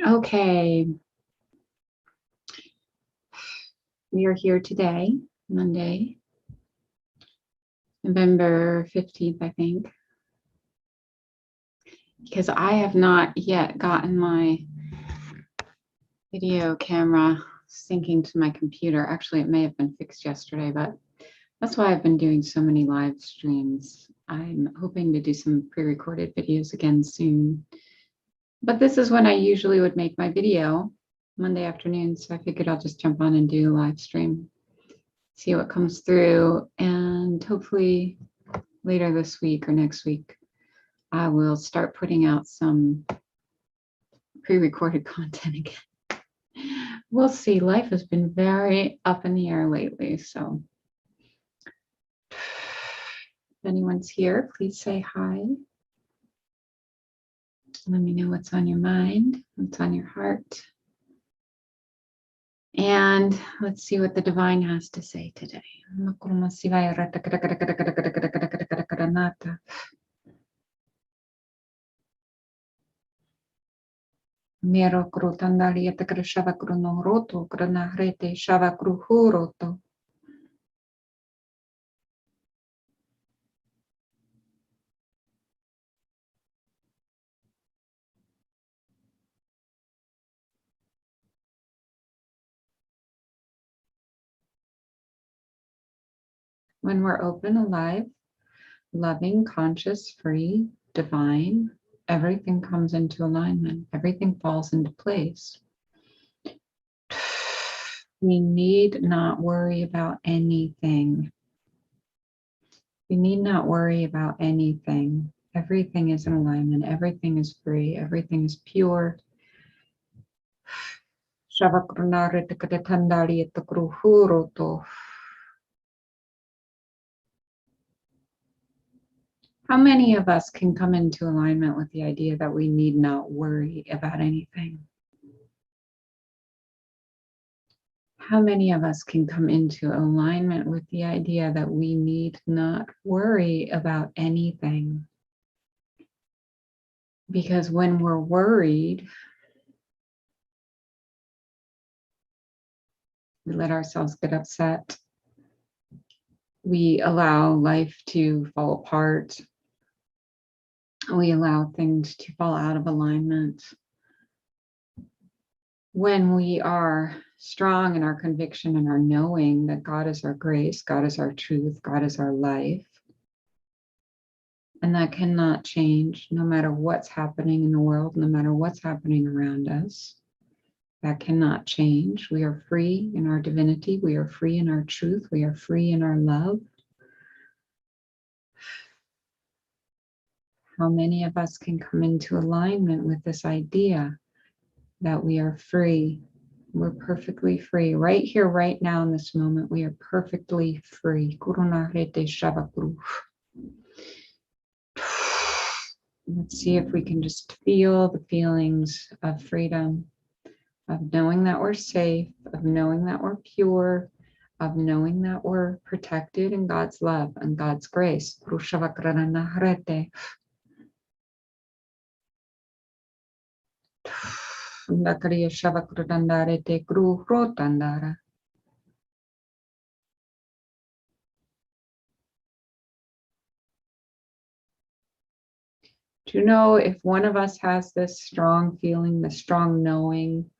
Okay. We are here today, Monday, November 15th, I think, because I have not yet gotten my video camera syncing to my computer. Actually, it may have been fixed yesterday, but that's why I've been doing so many live streams. I'm hoping to do some pre-recorded videos again soon. But this is when I usually would make my video, Monday afternoon, so I figured I'll just jump on and do a live stream, see what comes through, and hopefully later this week or next week, I will start putting out some pre-recorded content again. We'll see. Life has been very up in the air lately, so if anyone's here, please say hi. Let me know what's on your mind, what's on your heart. And let's see what the divine has to say today. Mero krutandali etakra shava kruno roto krana hrete shava kruhu roto. When we're open, alive, loving, conscious, free, divine, everything comes into alignment. Everything falls into place. We need not worry about anything. We need not worry about anything. Everything is in alignment. Everything is free. Everything is pure. How many of us can come into alignment with the idea that we need not worry about anything? How many of us can come into alignment with the idea that we need not worry about anything? Because when we're worried, we let ourselves get upset. We allow life to fall apart. We allow things to fall out of alignment. When we are strong in our conviction and our knowing that God is our grace, God is our truth, God is our life, and that cannot change no matter what's happening in the world, no matter what's happening around us, that cannot change. We are free in our divinity. We are free in our truth. We are free in our love. How many of us can come into alignment with this idea that we are free? We're perfectly free. Right here, right now, in this moment, we are perfectly free. Let's see if we can just feel the feelings of freedom, of knowing that we're safe, of knowing that we're pure, of knowing that we're protected in God's love and God's grace. To know if one of us has this strong feeling, this strong knowing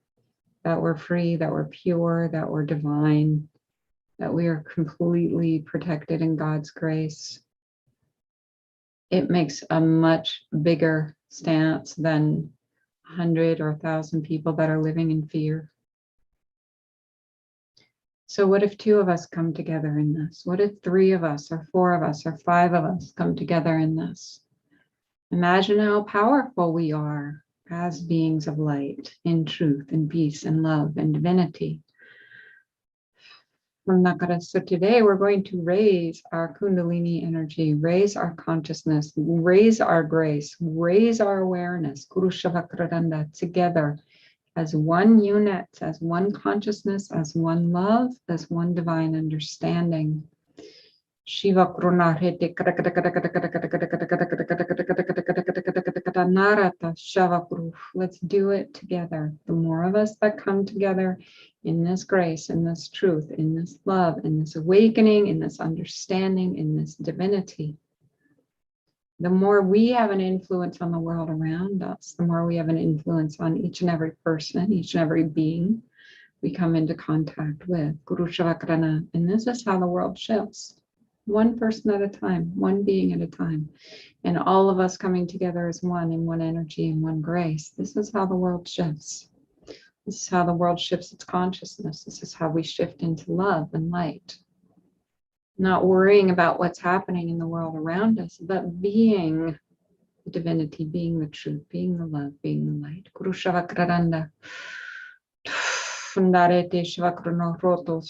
that we're free, that we're pure, that we're divine, that we are completely protected in God's grace, it makes a much bigger stance than 100 or 1,000 people that are living in fear. So what if 2 of us come together in this? What if 3 of us or 4 of us or 5 of us come together in this? Imagine how powerful we are as beings of light, in truth, in peace, in love, and divinity. So today we're going to raise our Kundalini energy, raise our consciousness, raise our grace, raise our awareness, together as one unit, as one consciousness, as one love, as one divine understanding. Shiva Kruna Rete Let's do it together. The more of us that come together in this grace, in this truth, in this love, in this awakening, in this understanding, in this divinity, the more we have an influence on the world around us, the more we have an influence on each and every person, each and every being we come into contact with. Guru Shavakrana. And this is how the world shifts. One person at a time, one being at a time. And all of us coming together as one in one energy and one grace. This is how the world shifts. This is how the world shifts its consciousness. This is how we shift into love and light. Not worrying about what's happening in the world around us, but being the divinity, being the truth, being the love, being the light. Guru Shavakraranda. So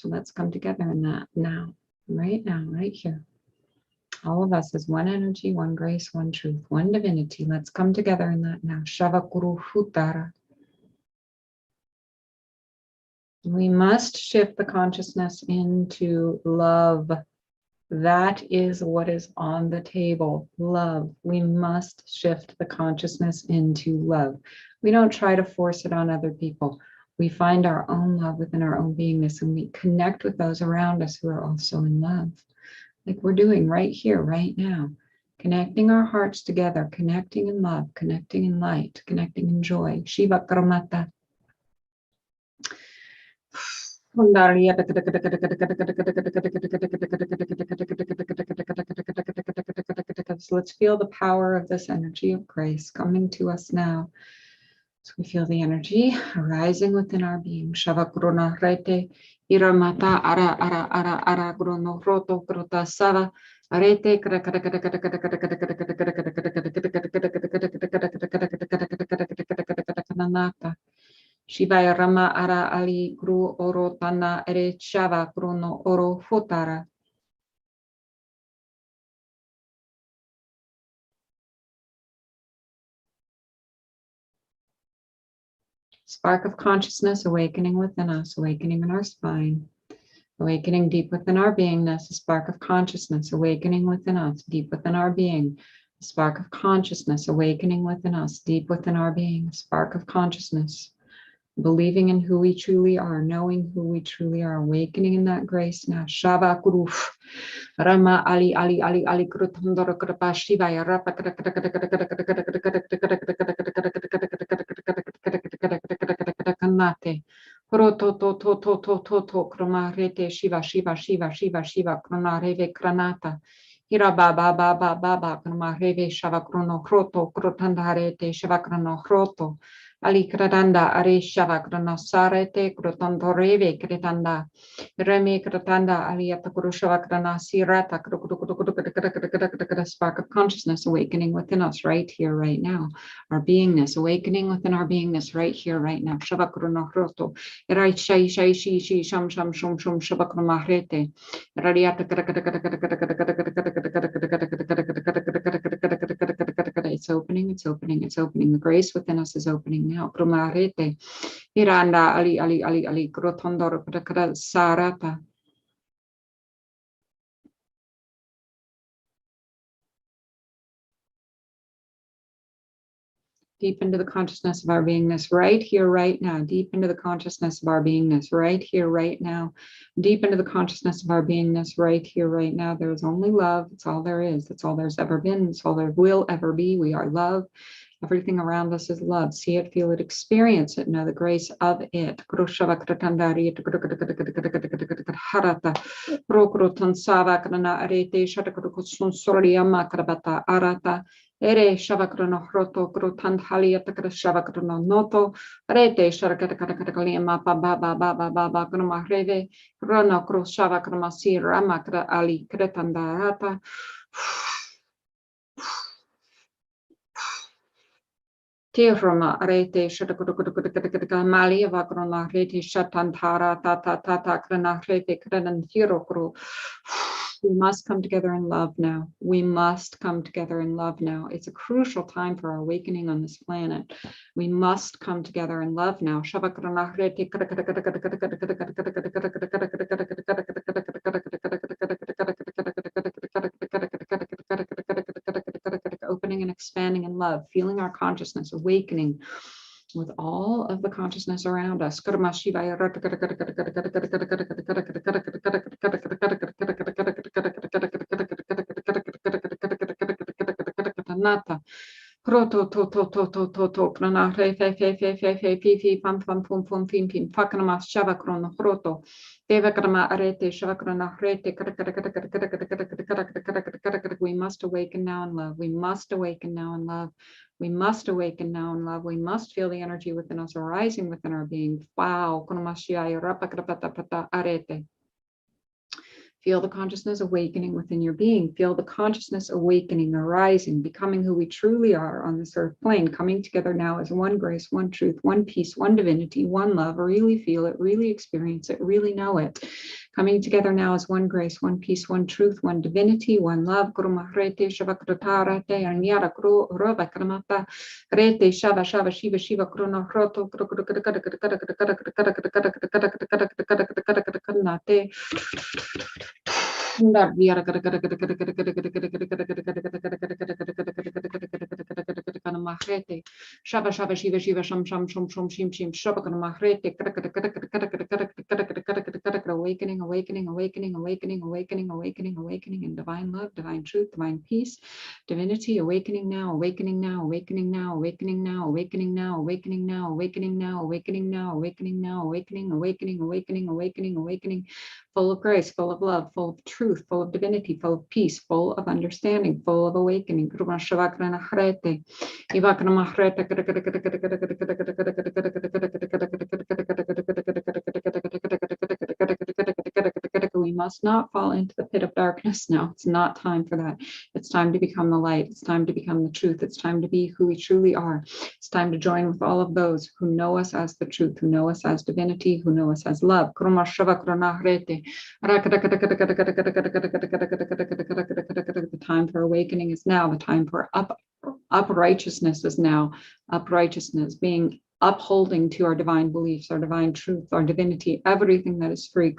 let's come together in that now, right here. All of us as one energy, one grace, one truth, one divinity. Let's come together in that now. Shavakuru Hutara. We must shift the consciousness into love. That is what is on the table. Love. We must shift the consciousness into love. We don't try to force it on other people. We find our own love within our own beingness, and we connect with those around us who are also in love, like we're doing right here, right now. Connecting our hearts together, connecting in love, connecting in light, connecting in joy. Shiva Karamata. So let's feel the power of this energy of grace coming to us now. So we feel the energy arising within our being. Shavakrona rete iramata ara ara ara ara grono roto grota sava arete Shivaya Rama Ara Ali Gru Oro Tana Ere Shava Gruno Oro Futara. Spark of consciousness awakening within us, awakening in our spine, awakening deep within our beingness, a spark of consciousness awakening within us, deep within our being, a spark of consciousness awakening within us, deep within our being, a spark of consciousness. Believing in who we truly are, knowing who we truly are, awakening in that grace now. Shava Guru Rama Ali Ali Ali Ali Krutundara Krapa Shivaya Rapa Kanate Roto to to to to to to Krama Rete Shiva Shiva Shiva Shiva Shiva Krana Reve Kranata Hira Baba Baba Baba Krama Reve Shava Krono Kroto Krotandarete Shava Krono Kroto Ali Kratanda Are Shava Krono Sarete Krotondo Reve Kretanda Reme Kratanda Aliata Kurushava Krana Sirata spark of consciousness awakening within us right here, right now. Our beingness awakening within our beingness right here, right now. Shava Krono Kroto Rai Shai Shai Shi Shi Sham Sham Shum Shum Shava Krono Mahrete Radiata It's opening, it's opening, it's opening. The grace within us is opening now. Krumarete, Hiranda, Ali, Ali, Ali, Ali, Grotondor, Sarata. Deep into the consciousness of our beingness right here, right now. Deep into the consciousness of our beingness right here, right now. Deep into the consciousness of our beingness right here, right now. There's only love. That's all there is. That's all there's ever been. That's all there will ever be. We are love. Everything around us is love. See it, feel it, experience it. Know the grace of it. Ere Shavakrono Hroto Grotan Haliatakra Shavakrono Noto, Rete Sharakatakatakaliama Baba Baba Baba Groma Rono Kro Shavakramasi Ramakra Ali Kretandarata. Tiroma Rete Shatakutakamalia Vagrona Rete Shatantara Tata Tata Krana Rete Krenan Hirokru. We must come together in love now. We must come together in love now. It's a crucial time for our awakening on this planet. We must come together in love now. opening and expanding in love, feeling our consciousness awakening with all of the consciousness around us. Proto to to to to to to prana re fe fe fe fe fe fi fi pam pam pum pum pim pim pakrama shava krono proto deva krama arete shava krona rete. We must awaken now in love. We must awaken now in love. We must awaken now in love. We must feel the energy within us arising within our being. Wow. Feel the consciousness awakening within your being. Feel the consciousness awakening, arising, becoming who we truly are on this earth plane, coming together now as one grace, one truth, one peace, one divinity, one love. Really feel it, really experience it, really know it. Coming together now as one grace, one peace, one truth, one divinity, one love. Shava Shava Shiva Shiva Sham Sham Shum Shum Shim Shim Shabakana Mahrete awakening, awakening, awakening, awakening, awakening, awakening, awakening in divine love, divine truth, divine peace, divinity, awakening now, awakening now, awakening now, awakening now, awakening now, awakening now, awakening now, awakening now, awakening now, awakening, awakening, awakening, awakening, awakening, full of grace, full of love, full of truth, full of divinity, full of peace, full of understanding, full of awakening. We must not fall into the pit of darkness now. It's not time for that. It's time to become the light. It's time to become the truth. It's time to be who we truly are. It's time to join with all of those who know us as the truth, who know us as divinity, who know us as love. The time for awakening is now. The time for up righteousness is now. Up righteousness, being upholding to our divine beliefs, our divine truth, our divinity, everything that is free.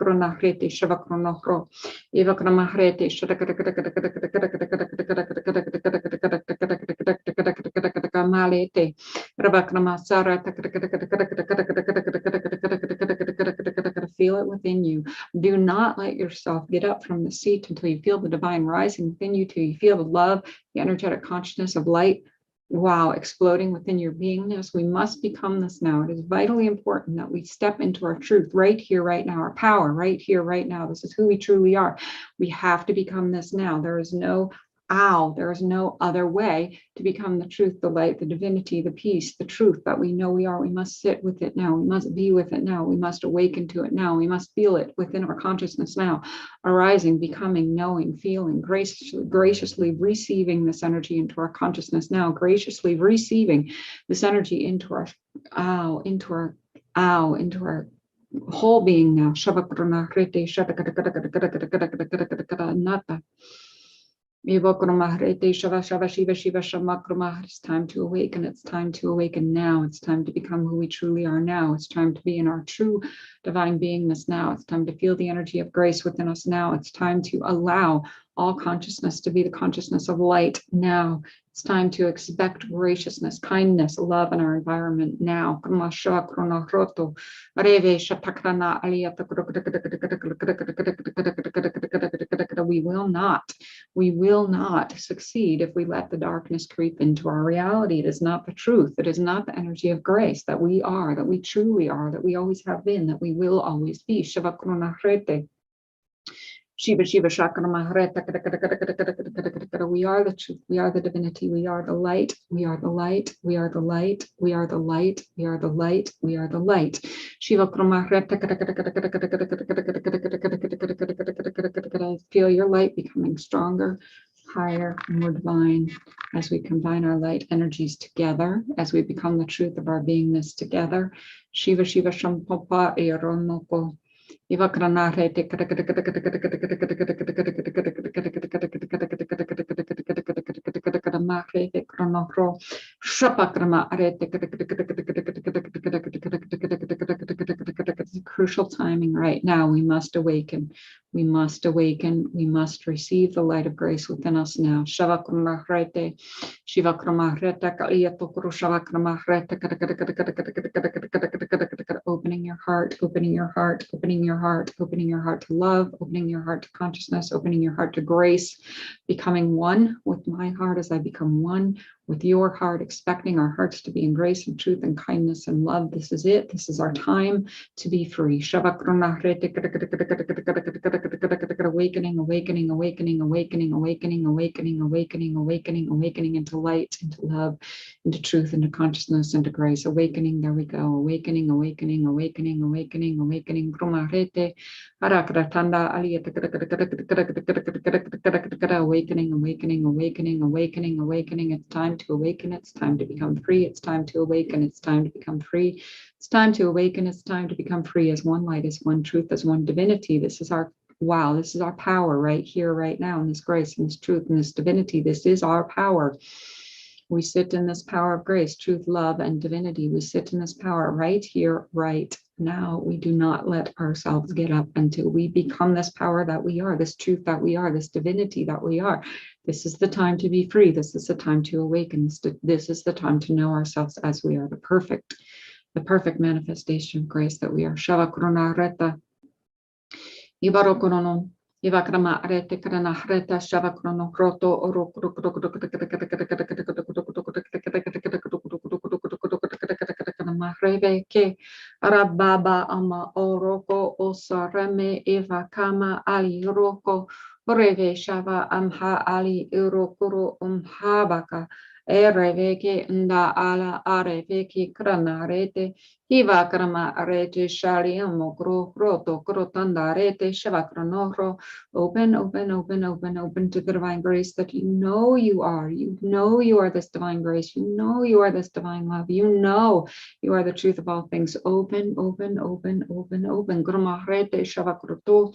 Feel it within you. Do not let yourself get up from the seat until you feel the divine rising within you, till you feel the love, the energetic consciousness of light. Wow, exploding within your beingness. We must become this now. It is vitally important that we step into our truth right here, right now, our power right here, right now. This is who we truly are. We have to become this now. There is no other way to become the truth, the light, the divinity, the peace, the truth that we know we are. We must sit with it now. We must be with it now. We must awaken to it now. We must feel it within our consciousness now, arising, becoming, knowing, feeling, graciously receiving this energy into our consciousness now, graciously receiving this energy into our whole being now. It's time to awaken. It's time to awaken now. It's time to become who we truly are now. It's time to be in our true divine beingness now. It's time to feel the energy of grace within us now. It's time to allow all consciousness to be the consciousness of light now. It's time to expect graciousness, kindness, love in our environment now. We will not succeed if we let the darkness creep into our reality. It is not the truth. It is not the energy of grace that we are, that we truly are, that we always have been, that we will always be. Shiva Shiva Shakra Mahareta. We are the truth. We are the divinity. We are the light. We are the light. We are the light. We are the light. We are the light. We are the light. Shiva Mahareta. Feel your light becoming stronger, higher, more divine as we combine our light energies together, as we become the truth of our beingness together. Shiva Shiva Shampapa Eronoko. Crucial timing right now. We must awaken. We must awaken. We must receive the light of grace within us now. Shavakramahrete, Shivakramahrete, Kaliyatokuru Shavakramahrete, opening your heart, opening your heart, opening your heart, opening your heart to love, opening your heart to consciousness, opening your heart to grace, becoming one with my heart as I become one with your heart, expecting our hearts to be in grace and truth and kindness and love. This is it. This is our time to be free. Awakening, awakening, awakening, awakening, awakening, awakening, awakening, awakening, awakening into light, into love, into truth, into consciousness, into grace. Awakening, there we go. Awakening, awakening, awakening, awakening, awakening. Awakening, awakening, awakening, awakening, awakening. It's time to awaken. It's time to become free. It's time to awaken. It's time to become free. It's time to awaken. It's time to become free as one light, as one truth, as one divinity. This is our wow. This is our power right here, right now, in this grace, in this truth, in this divinity. This is our power. We sit in this power of grace, truth, love, and divinity. We sit in this power right here, right now. We do not let ourselves get up until we become this power that we are, this truth that we are, this divinity that we are. This is the time to be free. This is the time to awaken. This is the time to know ourselves as we are, the perfect manifestation of grace that we are. Shavakrona Reta, Ibarokrono. Ivakrama arete krana hreta shavakrono kroto oro mahreve ke arababa ama oroko osareme evakama ali roko reve shava amha ali urokuro umhabaka ereveke nda ala areveke krana rete Ivakrama arete shali amokro kroto krotanda arete shavakronoro. Open, open, open, open, open to the divine grace that you know you are. You know you are this divine grace. You know you are this divine love. You know you are the truth of all things. Open, open, open, open, open. Gramahrete shavakroto.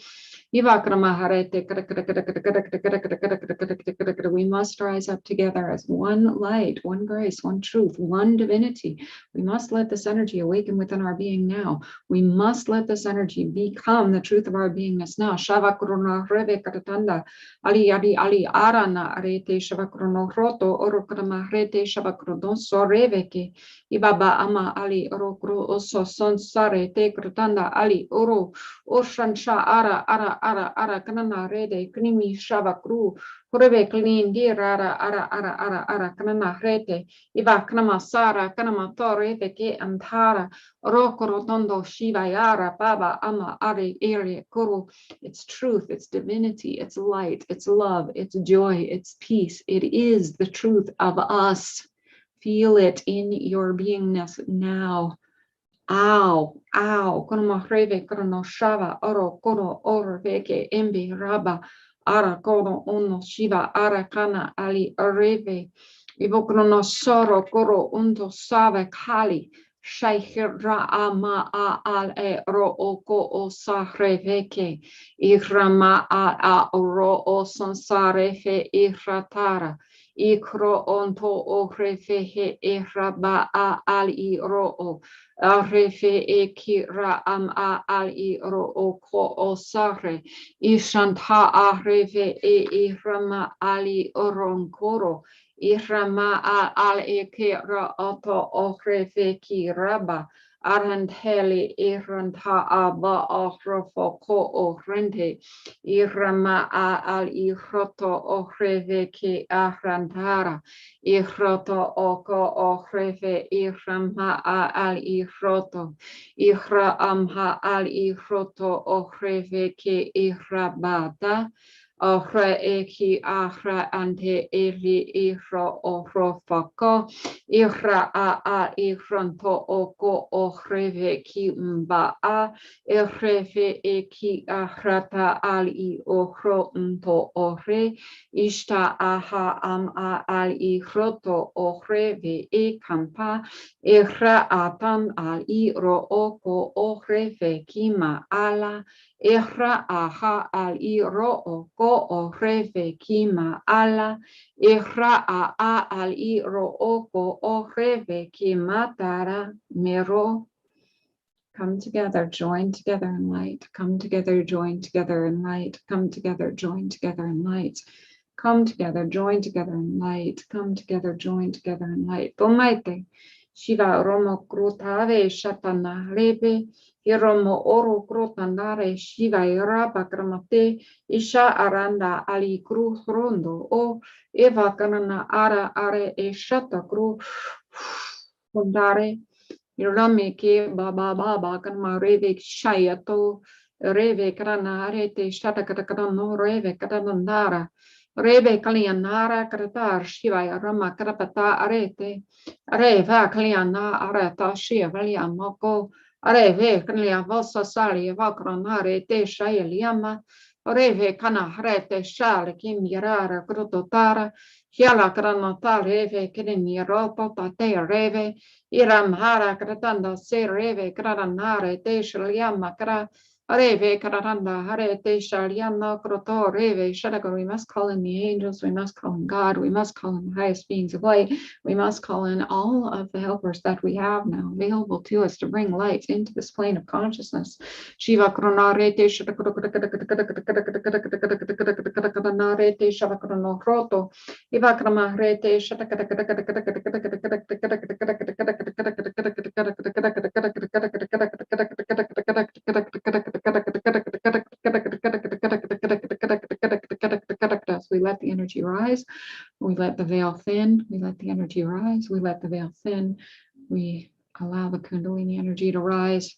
We must rise up together as one light, one grace, one truth, one divinity. We must let this energy awaken within our being now. We must let this energy become the truth of our beingness now. Shavakrona reve katatanda ali ali ali arana arete shavakrono roto orokrama rete shavakrodon soreveke ibaba ama ali orokro oso son sare te krotanda ali oro Oshansha ara kanana rede knimi shavakru kurebe klin di ara kanana rete iva kanama sara kanama tore veke antara rokorotondo shivayara baba ama ari ere kuru. It's truth, it's divinity, it's light, it's love, it's joy, it's peace. It is the truth of us. Feel it in your beingness now. Ow, ow, kono mahreve kono shava oro kono or veke embi raba ara kono ono shiva ara kana ali areve ivokono no soro koro undo save kali shayhira ama a al e ro oko o sahreveke ihrama a ro o sansare fe ihratara ikro onto o refe ihraba a ali ro o Arefe e kira am a ali ro o ko o sare ishanta areve e irama ali oronkoro irama al e kira oto orefe kiraba aranteli iranta aba orofo ko orente irama al iroto oreve ki arantara Ihroto oko ohreve ihrama al ihroto. Ihra amha al ihroto ohreve ke ihrabata. Ohre eki ahra ante eri ihro ohrofako. Ihra a ihronto oko ohreve ki mba'a. Ehreve eki ahrata al I ohro nto ohre. Ishta aha am a al ihroto ohreve e kampa. Ihra atam al I ro oko ohreve kima ala. Ihra aha al I ro oko ohreve kima ala. Ihra a al I ro oko ohreve kima tara mero. Come together, join together in light. Come together, join together in light. Come together, join together in light. Come together, join together in light. Come together, join together in light. Tomaite. Shiva Romo Krutave Shatana Rebe. Hiromo Oro Krutandare Shiva Iraba Kramate. Isha Aranda Ali Kru Rondo. O Eva Kanana Ara Are Eshata Kru Fundare. Irame ke baba baba kanma reve shayato reve karana arete shata katakano reve katanandara reve kalianara karatar shiva rama karapata arete reva kaliana arata shia valia moko reve kalia vosa sali vakranare te shayaliama reve kana arete shal kim yarara krototara hiala kranata reve kedin ropa tate reve Iramhara Kratanda Se Reve Kraranare Te Shalyama Kra Reve Kratanda Hare Te Shalyama Kroto Reve Shadaka. We must call in the angels, we must call in God, we must call in the highest beings of light, we must call in all of the helpers that we have now available to us to bring light into this plane of consciousness. Shiva Kronare Te Shadakroto Ivakrama Rete we let the energy rise, we let the veil thin, we let the energy rise, we let the veil thin, we allow the Kundalini energy to rise,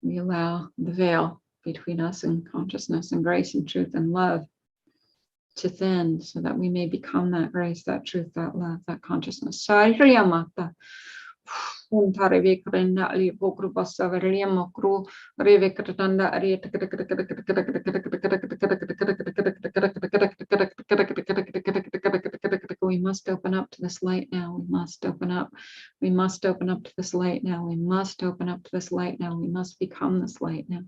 we allow the veil between us and consciousness and grace and truth and love to thin so that we may become that grace, that truth, that love, that consciousness. We must open up to this light now. We must open up. We must open up to this light now. We must open up to this light now. We must become this light now.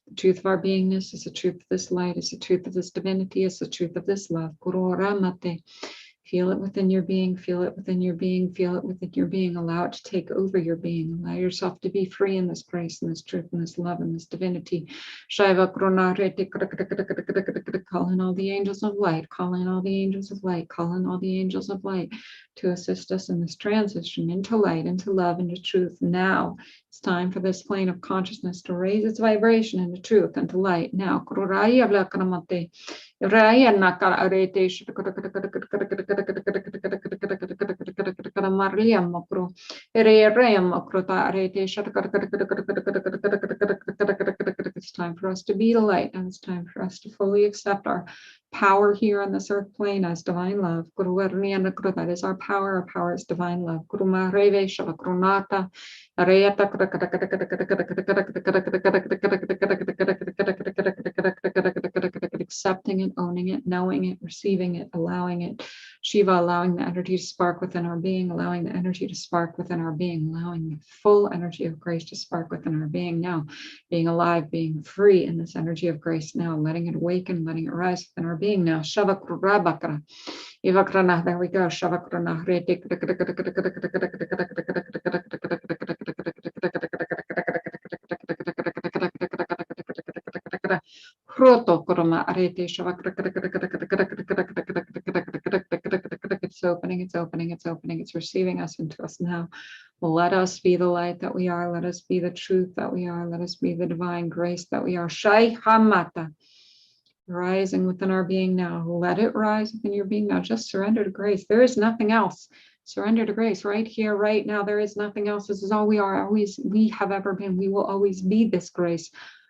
The truth of our beingness is the truth of this light, is the truth of this divinity, is the truth of this love. Feel it within your being, feel it within your being, feel it within your being. Allow it to take over your being. Allow yourself to be free in this grace and this truth and this love and this divinity. Call in all the angels of light, call in all the angels of light, call in all the angels of light to assist us in this transition into light, into love, into truth. Now it's time for this plane of consciousness to raise its vibration into truth, into light. Now, it's time for us to be the light, and it's time for us to fully accept our power here on this earth plane as divine love. That is our power. Our power is divine love. Accepting it, owning it, knowing it, receiving it, allowing it. Shiva, allowing the energy to spark within our being, allowing the energy to spark within our being, allowing the full energy of grace to spark within our being now, being alive, being free in this energy of grace now, letting it awaken, letting it rise within our being now. Shavakrabakra. Ivakrana, there we go. Shavakrana. It's opening, it's opening, it's opening, it's receiving us into us now. Let us be the light that we are. Let us be the truth that we are. Let us be the divine grace that we are. Shai Hamata. Rising within our being now. Let it rise within your being now. Just surrender to grace. There is nothing else. Surrender to grace right here, right now. There is nothing else. This is all we are. Always, we have ever been. We will always be this grace.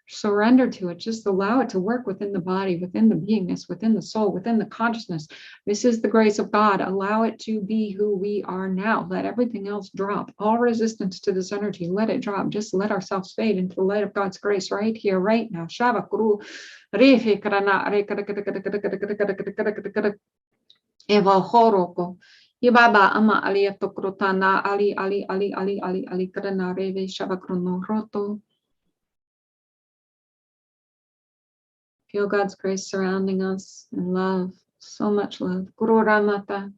Surrender to it. Just allow it to work within the body, within the beingness, within the soul, within the consciousness. This is the grace of God. Allow it to be who we are now. Let everything else drop. All resistance to this energy, let it drop. Just let ourselves fade into the light of God's grace right here, right now. Shava Guru. Eva Horoko. Ibaba ama aliato krutana ali ali ali ali ali ali karana reve shavakrono roto. Feel God's grace surrounding us and love, so much love. Guru Ramata.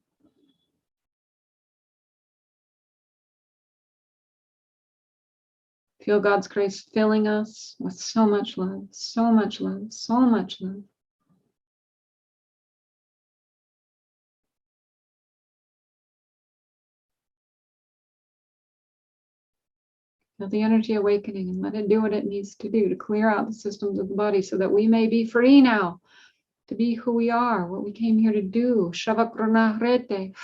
Feel God's grace filling us with so much love, so much love, so much love. Feel the energy awakening and let it do what it needs to do to clear out the systems of the body so that we may be free now to be who we are, what we came here to do. Shavakrona rete.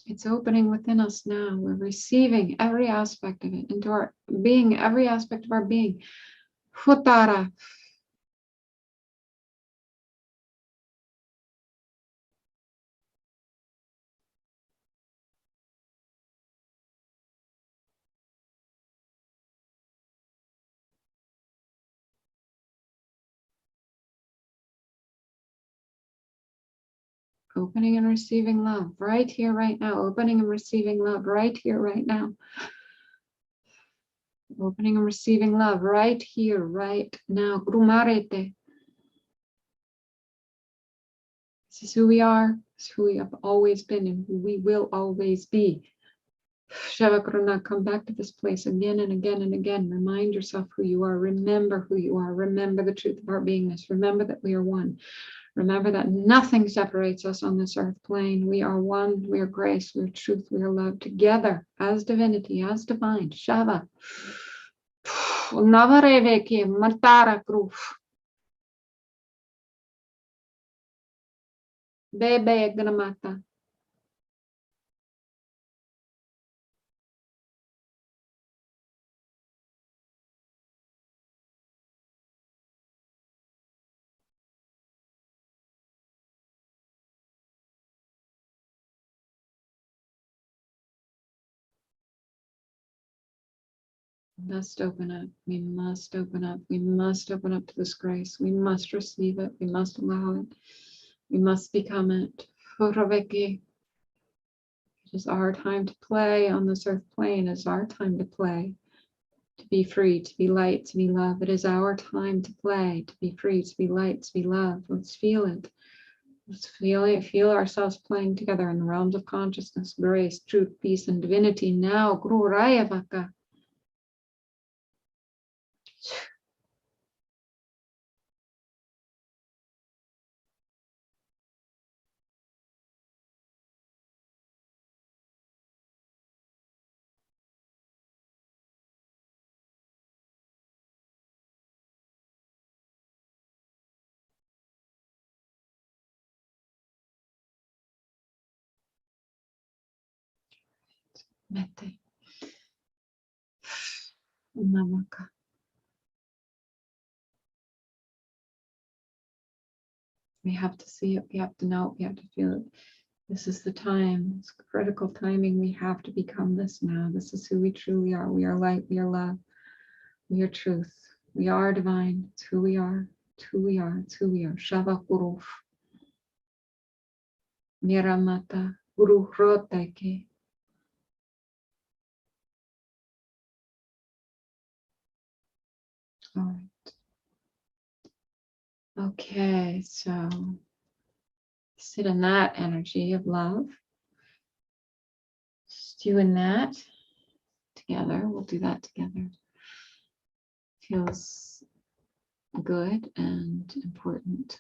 It's opening within us now. We're receiving every aspect of it into our being, every aspect of our being. Futara. Opening and receiving love right here, right now. Opening and receiving love right here, right now. Opening and receiving love right here, right now. Grumarete. This is who we are. This is who we have always been and who we will always be. Shavakrona, come back to this place again and again and again. Remind yourself who you are. Remember who you are. Remember the truth of our beingness. Remember that we are one. Remember that nothing separates us on this earth plane. We are one, we are grace, we are truth, we are love, together as divinity, as divine. Shava. Navareveke Matara Gruf. Bebe Gramata. Must open up. We must open up. We must open up to this grace. We must receive it. We must allow it. We must become it. It is our time to play on this earth plane. It is our time to play, to be free, to be light, to be love. It is our time to play, to be free, to be light, to be love. Let's feel it. Let's feel it. Feel ourselves playing together in the realms of consciousness, grace, truth, peace, and divinity. Now, Guru Rayavaka. Mete. Namaka. We have to see it. We have to know it. We have to feel it. This is the time. It's critical timing. We have to become this now. This is who we truly are. We are light. We are love. We are truth. We are divine. It's who we are. It's who we are. It's who we are. Shava Guru. Niramata Guru Roteke. All right. Okay, so sit in that energy of love. Just you and that together. We'll do that together. Feels good and important.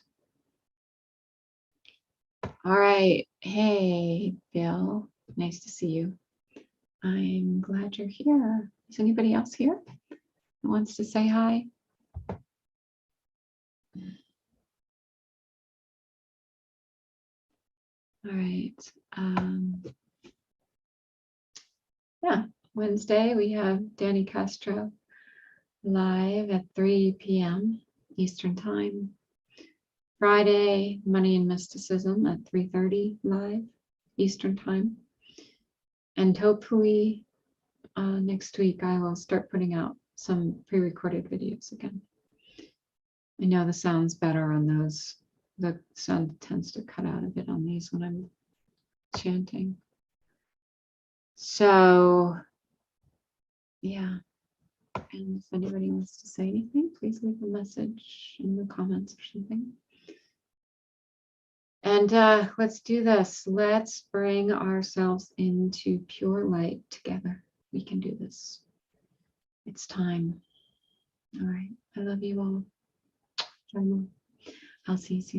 All right. Hey, Bill. Nice to see you. I'm glad you're here. Is anybody else here who wants to say hi? All right. Yeah, Wednesday we have Danny Castro live at 3 p.m. Eastern Time. Friday, Money and Mysticism at 3:30 live Eastern Time. And hopefully next week I will start putting out some pre-recorded videos again. I know the sound's better on those. The sound tends to cut out a bit on these when I'm chanting. So, yeah. And if anybody wants to say anything, please leave a message in the comments or something. And let's do this. Let's bring ourselves into pure light together. We can do this. It's time. All right. I love you all. I'll see you soon.